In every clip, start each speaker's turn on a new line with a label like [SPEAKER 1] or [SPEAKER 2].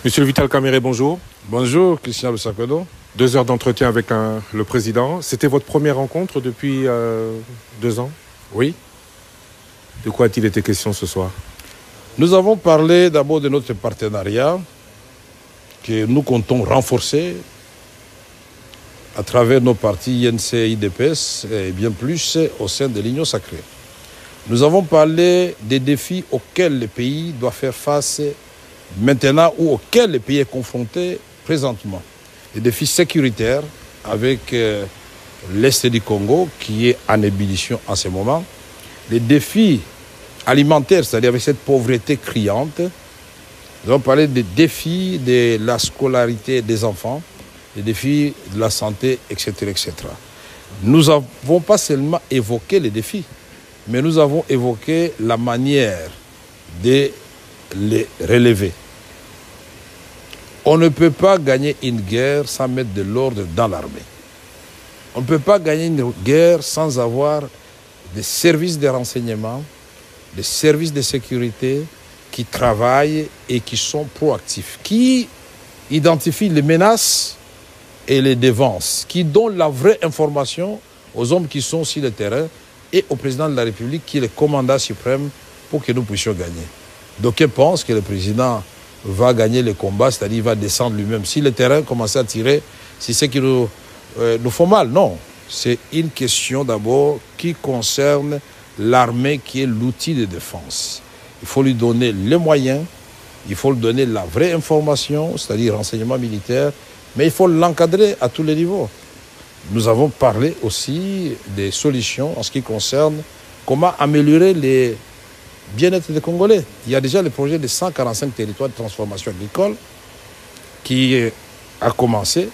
[SPEAKER 1] Monsieur Vital Kamerhe, bonjour.
[SPEAKER 2] Bonjour, Christian Lusakwedo.
[SPEAKER 1] 2 heures d'entretien avec le président. C'était votre première rencontre depuis 2 ans?
[SPEAKER 2] Oui.
[SPEAKER 1] De quoi a-t-il été question ce soir?
[SPEAKER 2] Nous avons parlé d'abord de notre partenariat que nous comptons renforcer à travers nos partis INC et IDPS et bien plus au sein de l'Union sacrée. Nous avons parlé des défis auxquels le pays doit faire face maintenant ou auxquels le pays est confronté présentement. Des défis sécuritaires avec l'Est du Congo qui est en ébullition en ce moment. Les défis alimentaires, c'est-à-dire avec cette pauvreté criante. Nous avons parlé des défis de la scolarité des enfants, des défis de la santé, etc., etc. Nous n'avons pas seulement évoqué les défis, mais nous avons évoqué la manière de les relever. On ne peut pas gagner une guerre sans mettre de l'ordre dans l'armée. On ne peut pas gagner une guerre sans avoir des services de renseignement, des services de sécurité qui travaillent et qui sont proactifs, qui identifient les menaces et les dévances, qui donnent la vraie information aux hommes qui sont sur le terrain et au président de la République qui est le commandant suprême pour que nous puissions gagner. D'aucuns pensent que le président va gagner le combat, c'est-à-dire qu'il va descendre lui-même. Si le terrain commence à tirer, c'est ce qui nous font mal. Non, c'est une question d'abord qui concerne l'armée qui est l'outil de défense. Il faut lui donner les moyens, il faut lui donner la vraie information, c'est-à-dire renseignement militaire, mais il faut l'encadrer à tous les niveaux. Nous avons parlé aussi des solutions en ce qui concerne comment améliorer les bien-être des Congolais. Il y a déjà le projet de 145 territoires de transformation agricole qui a commencé,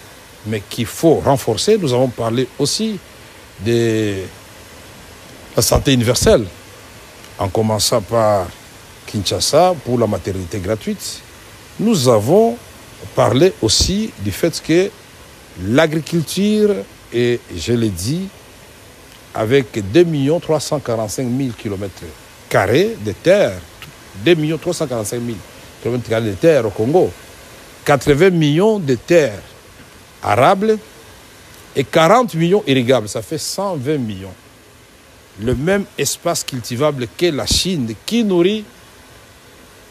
[SPEAKER 2] mais qu'il faut renforcer. Nous avons parlé aussi de la santé universelle, en commençant par Kinshasa pour la maternité gratuite. Nous avons parlé aussi du fait que l'agriculture, et je l'ai dit, avec 2 345 000 km² de terre, 2 345 000 km² de terre au Congo, 80 millions de terres arables et 40 millions irrigables, ça fait 120 millions. Le même espace cultivable que la Chine qui nourrit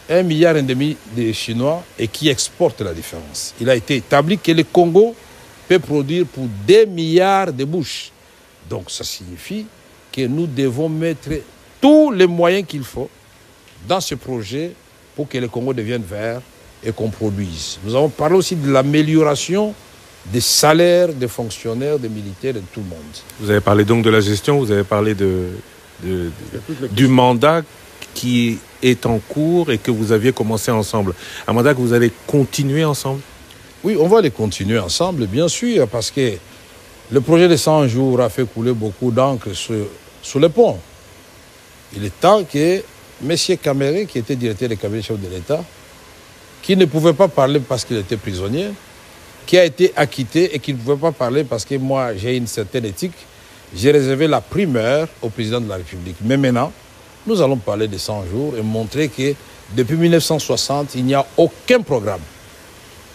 [SPEAKER 2] 1,5 milliard de Chinois et qui exporte la différence. Il a été établi que le Congo peut produire pour 2 milliards de bouches. Donc ça signifie que nous devons mettre tous les moyens qu'il faut dans ce projet pour que le Congo devienne vert et qu'on produise. Nous avons parlé aussi de l'amélioration des salaires des fonctionnaires, des militaires et de tout le monde.
[SPEAKER 1] Vous avez parlé donc de la gestion, vous avez parlé du mandat qui est en cours et que vous aviez commencé ensemble. Un mandat que vous allez continuer ensemble?
[SPEAKER 2] Oui, on va les continuer ensemble, bien sûr, parce que le projet de 100 jours a fait couler beaucoup d'encre sous le pont. Il est temps que M. Kamerhe, qui était directeur du cabinet chef de l'État, qui ne pouvait pas parler parce qu'il était prisonnier, qui a été acquitté et qui ne pouvait pas parler parce que moi, j'ai une certaine éthique, j'ai réservé la primeur au président de la République. Mais maintenant, nous allons parler de 100 jours et montrer que depuis 1960, il n'y a aucun programme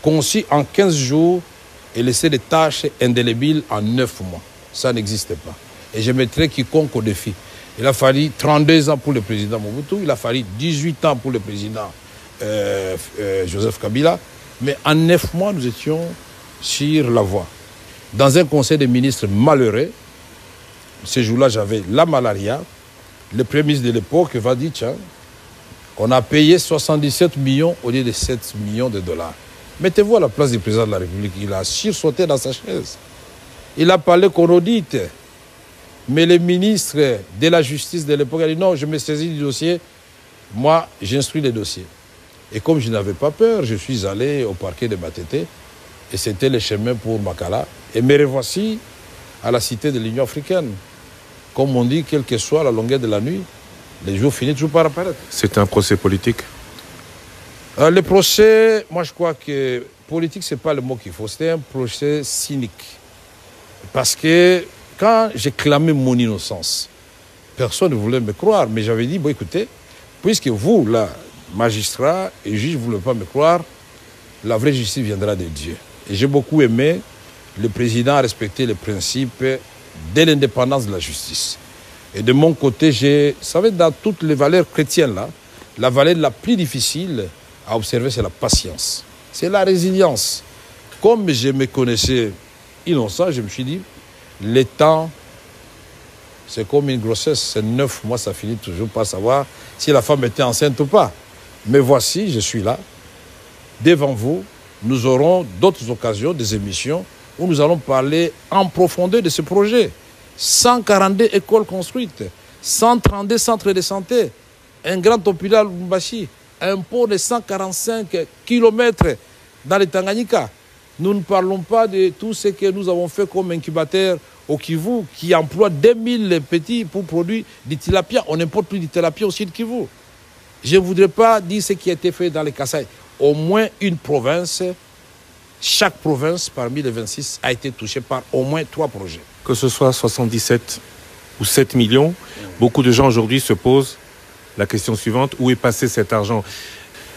[SPEAKER 2] conçu en 15 jours et laisser des tâches indélébiles en 9 mois. Ça n'existe pas. Et je mettrai quiconque au défi. Il a fallu 32 ans pour le président Mobutu, il a fallu 18 ans pour le président Joseph Kabila, mais en 9 mois, nous étions sur la voie. Dans un conseil des ministres malheureux, ce jour-là, j'avais la malaria. Le premier ministre de l'époque va dire, tiens, on a payé 77 millions au lieu de 7 millions de dollars. Mettez-vous à la place du président de la République. Il a sursauté dans sa chaise. Il a parlé qu'on audite. Mais le ministre de la Justice de l'époque a dit, non, je me saisis du dossier. Moi, j'instruis les dossiers. Et comme je n'avais pas peur, je suis allé au parquet de Matete. Et c'était le chemin pour Makala. Et me revoici à la cité de l'Union africaine. Comme on dit, quelle que soit la longueur de la nuit, les jours finissent toujours par apparaître.
[SPEAKER 1] C'est un procès politique?
[SPEAKER 2] Le procès, moi je crois que politique, ce n'est pas le mot qu'il faut. C'était un procès cynique. Parce que quand j'ai clamé mon innocence, personne ne voulait me croire. Mais j'avais dit, bon écoutez, puisque vous, là, magistrat et juge, vous ne voulez pas me croire, la vraie justice viendra de Dieu. Et j'ai beaucoup aimé, le président a respecté les principes de l'indépendance de la justice. Et de mon côté, vous savez, dans toutes les valeurs chrétiennes, là, la valeur la plus difficile à observer, c'est la patience. C'est la résilience. Comme je me connaissais innocent, je me suis dit, le temps, c'est comme une grossesse, c'est 9 mois, ça finit toujours par savoir si la femme était enceinte ou pas. Mais voici, je suis là, devant vous. Nous aurons d'autres occasions, des émissions, où nous allons parler en profondeur de ce projet. 142 écoles construites, 132 centres de santé, un grand hôpital Lumbashi, un pont de 145 km dans le Tanganyika. Nous ne parlons pas de tout ce que nous avons fait comme incubateur au Kivu, qui emploie 2000 petits pour produire du tilapia. On n'importe plus du tilapia au sud Kivu. Je ne voudrais pas dire ce qui a été fait dans les Kasaï. Au moins une province, chaque province parmi les 26 a été touchée par au moins 3 projets.
[SPEAKER 1] Que ce soit 77 ou 7 millions, beaucoup de gens aujourd'hui se posent la question suivante, où est passé cet argent?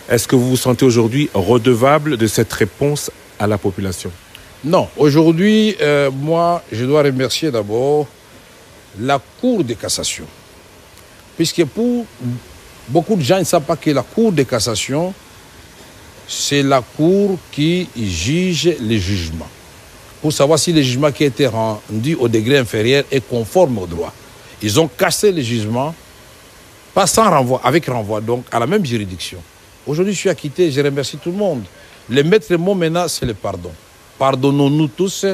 [SPEAKER 1] Est-ce que vous vous sentez aujourd'hui redevable de cette réponse à la population?
[SPEAKER 2] Non, aujourd'hui, moi, je dois remercier d'abord la Cour de cassation. Puisque pour beaucoup de gens, ils ne savent pas que la Cour de cassation, c'est la Cour qui juge les jugements. Pour savoir si le jugement qui a été rendu au degré inférieur est conforme au droit. Ils ont cassé le jugement, pas sans renvoi, avec renvoi, donc à la même juridiction. Aujourd'hui, je suis acquitté, je remercie tout le monde. Le maître mot maintenant, c'est le pardon. Pardonnons-nous tous,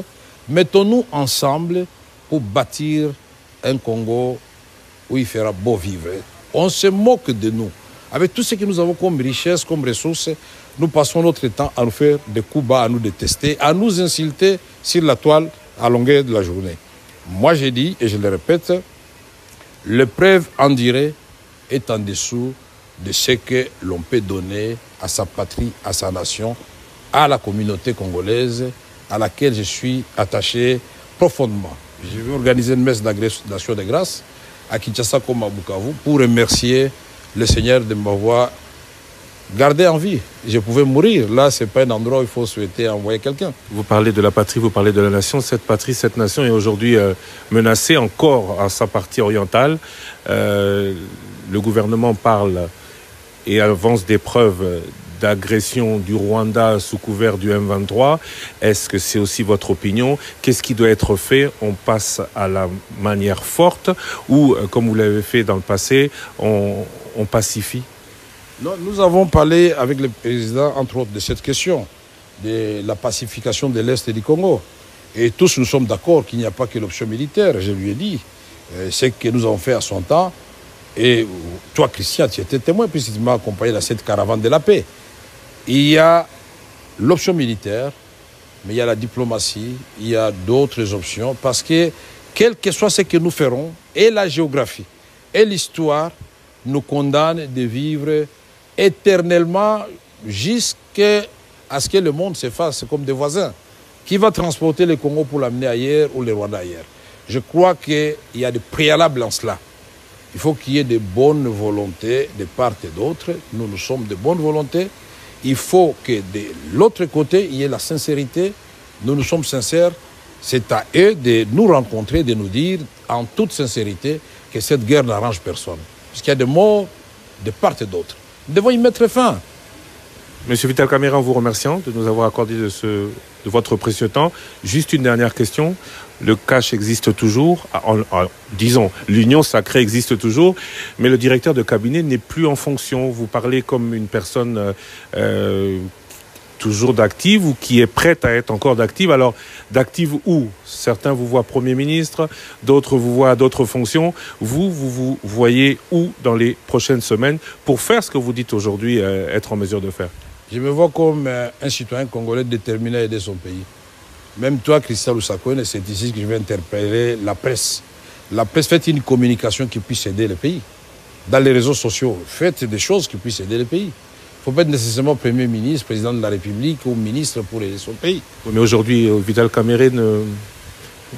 [SPEAKER 2] mettons-nous ensemble pour bâtir un Congo où il fera beau vivre. On se moque de nous. Avec tout ce que nous avons comme richesse, comme ressources, nous passons notre temps à nous faire des coups bas, à nous détester, à nous insulter sur la toile à longueur de la journée. Moi, j'ai dit, et je le répète, l'épreuve en durée est en dessous de ce que l'on peut donner à sa patrie, à sa nation, à la communauté congolaise, à laquelle je suis attaché profondément. Je vais organiser une messe d'action de grâce à Kinshasa comme à Bukavu pour remercier le Seigneur de m'avoir gardé en vie. Je pouvais mourir. Là, ce n'est pas un endroit où il faut souhaiter envoyer quelqu'un.
[SPEAKER 1] Vous parlez de la patrie, vous parlez de la nation. Cette patrie, cette nation est aujourd'hui menacée encore à sa partie orientale. Le gouvernement parle et avance des preuves d'agression du Rwanda sous couvert du M23. Est-ce que c'est aussi votre opinion? Qu'est-ce qui doit être fait? On passe à la manière forte ou, comme vous l'avez fait dans le passé, on pacifie?
[SPEAKER 2] Non, nous avons parlé avec le président, entre autres, de cette question, de la pacification de l'Est du Congo. Et tous nous sommes d'accord qu'il n'y a pas que l'option militaire. Je lui ai dit, ce que nous avons fait à son temps. Et toi, Christian, tu étais témoin puisque tu m'as accompagné dans cette caravane de la paix. Il y a l'option militaire, mais il y a la diplomatie, il y a d'autres options, parce que quel que soit ce que nous ferons, et la géographie, et l'histoire nous condamnent de vivre éternellement jusqu'à ce que le monde se fasse comme des voisins. Qui va transporter le Congo pour l'amener ailleurs ou le Rwanda ailleurs? Je crois qu'il y a des préalables en cela. Il faut qu'il y ait de bonnes volontés de part et d'autre. Nous sommes de bonnes volontés. Il faut que de l'autre côté, il y ait la sincérité. Nous sommes sincères. C'est à eux de nous rencontrer, de nous dire en toute sincérité que cette guerre n'arrange personne. Parce qu'il y a des morts de part et d'autre. Nous devons y mettre fin.
[SPEAKER 1] Monsieur Vital Kamerhe, en vous remerciant de nous avoir accordé de votre précieux temps. Juste une dernière question. Le cash existe toujours, disons, l'union sacrée existe toujours, mais le directeur de cabinet n'est plus en fonction. Vous parlez comme une personne toujours d'active ou qui est prête à être encore d'active. Alors, d'active où? Certains vous voient Premier ministre, d'autres vous voient à d'autres fonctions. Vous voyez où dans les prochaines semaines pour faire ce que vous dites aujourd'hui être en mesure de faire?
[SPEAKER 2] Je me vois comme un citoyen congolais déterminé à aider son pays. Même toi, Christian Lusakone, c'est ici que je vais interpeller la presse. La presse, faites une communication qui puisse aider le pays. Dans les réseaux sociaux, faites des choses qui puissent aider le pays. Il ne faut pas être nécessairement Premier ministre, Président de la République ou ministre pour aider son pays.
[SPEAKER 1] Mais aujourd'hui, Vital Kamerhe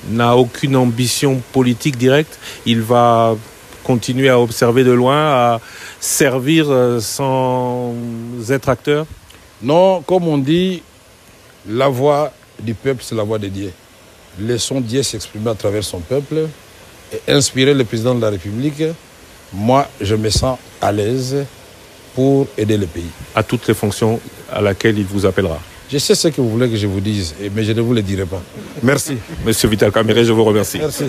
[SPEAKER 1] n'a aucune ambition politique directe. Il va continuer à observer de loin, à servir sans être acteur.
[SPEAKER 2] Non, comme on dit, la voix du peuple, c'est la voix de Dieu. Laissons Dieu s'exprimer à travers son peuple et inspirer le président de la République. Moi, je me sens à l'aise pour aider le pays.
[SPEAKER 1] À toutes les fonctions à laquelle il vous appellera.
[SPEAKER 2] Je sais ce que vous voulez que je vous dise, mais je ne vous le dirai pas. Merci.
[SPEAKER 1] Monsieur Vital Kamerhe, je vous remercie.
[SPEAKER 2] Merci.